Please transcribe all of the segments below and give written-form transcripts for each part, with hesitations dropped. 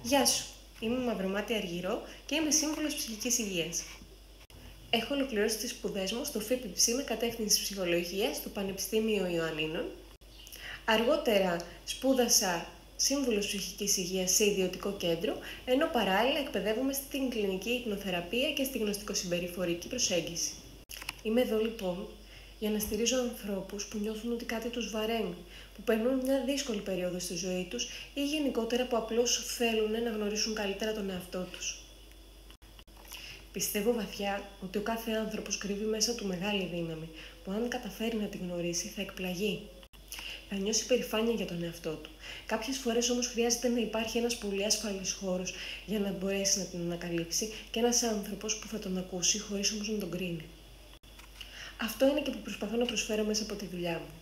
Γεια σου, είμαι η Μαυρομάτη Αργυρό και είμαι σύμβουλος ψυχικής υγείας. Έχω ολοκληρώσει τις σπουδές μου στο ΦΥΠΠ με κατεύθυνση ψυχολογίας στο Πανεπιστήμιο Ιωαννίνων. Αργότερα σπούδασα σύμβουλος ψυχικής υγείας σε ιδιωτικό κέντρο, ενώ παράλληλα εκπαιδεύομαι στην κλινική υπνοθεραπεία και στη γνωστικοσυμπεριφορική προσέγγιση. Είμαι εδώ λοιπόν για να στηρίζω ανθρώπους που νιώθουν ότι κάτι τους βαραίνει, που περνούν μια δύσκολη περίοδο στη ζωή τους ή γενικότερα που απλώς θέλουν να γνωρίσουν καλύτερα τον εαυτό τους. Πιστεύω βαθιά ότι ο κάθε άνθρωπος κρύβει μέσα του μεγάλη δύναμη, που αν καταφέρει να τη γνωρίσει θα εκπλαγεί. Θα νιώσει περηφάνεια για τον εαυτό του. Κάποιες φορές όμως χρειάζεται να υπάρχει ένας πολύ ασφαλής χώρος για να μπορέσει να την ανακαλύψει και ένας άνθρωπος που θα τον ακούσει χωρίς όμως να τον κρίνει. Αυτό είναι και που προσπαθώ να προσφέρω μέσα από τη δουλειά μου.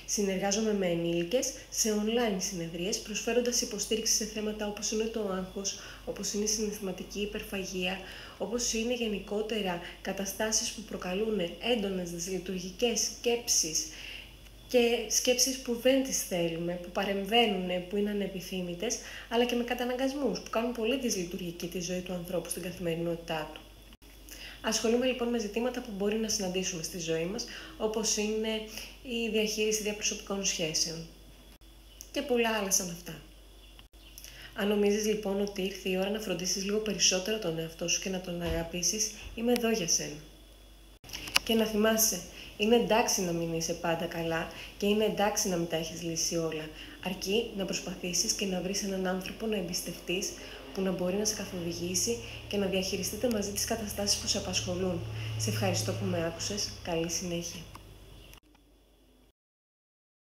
Συνεργάζομαι με ενήλικες σε online συνεδρίες, προσφέροντας υποστήριξη σε θέματα όπως είναι το άγχος, όπως είναι η συναισθηματική υπερφαγία, όπως είναι γενικότερα καταστάσεις που προκαλούν έντονες δυσλειτουργικές σκέψεις και σκέψεις που δεν τις θέλουμε, που παρεμβαίνουν, που είναι ανεπιθύμητες, αλλά και με καταναγκασμούς που κάνουν πολύ δυσλειτουργική τη ζωή του ανθρώπου στην καθημερινότητά του. Ασχολούμαι λοιπόν με ζητήματα που μπορεί να συναντήσουμε στη ζωή μας, όπως είναι η διαχείριση διαπροσωπικών σχέσεων και πολλά άλλα σαν αυτά. Αν νομίζεις λοιπόν ότι ήρθε η ώρα να φροντίσεις λίγο περισσότερο τον εαυτό σου και να τον αγαπήσεις, είμαι εδώ για σένα. Και να θυμάσαι, είναι εντάξει να μην είσαι πάντα καλά και είναι εντάξει να μην τα έχεις λύσει όλα, αρκεί να προσπαθήσεις και να βρεις έναν άνθρωπο να εμπιστευτείς, που να μπορεί να σε καθοδηγήσει και να διαχειριστείτε μαζί τις καταστάσεις που σε απασχολούν. Σε ευχαριστώ που με άκουσες. Καλή συνέχεια.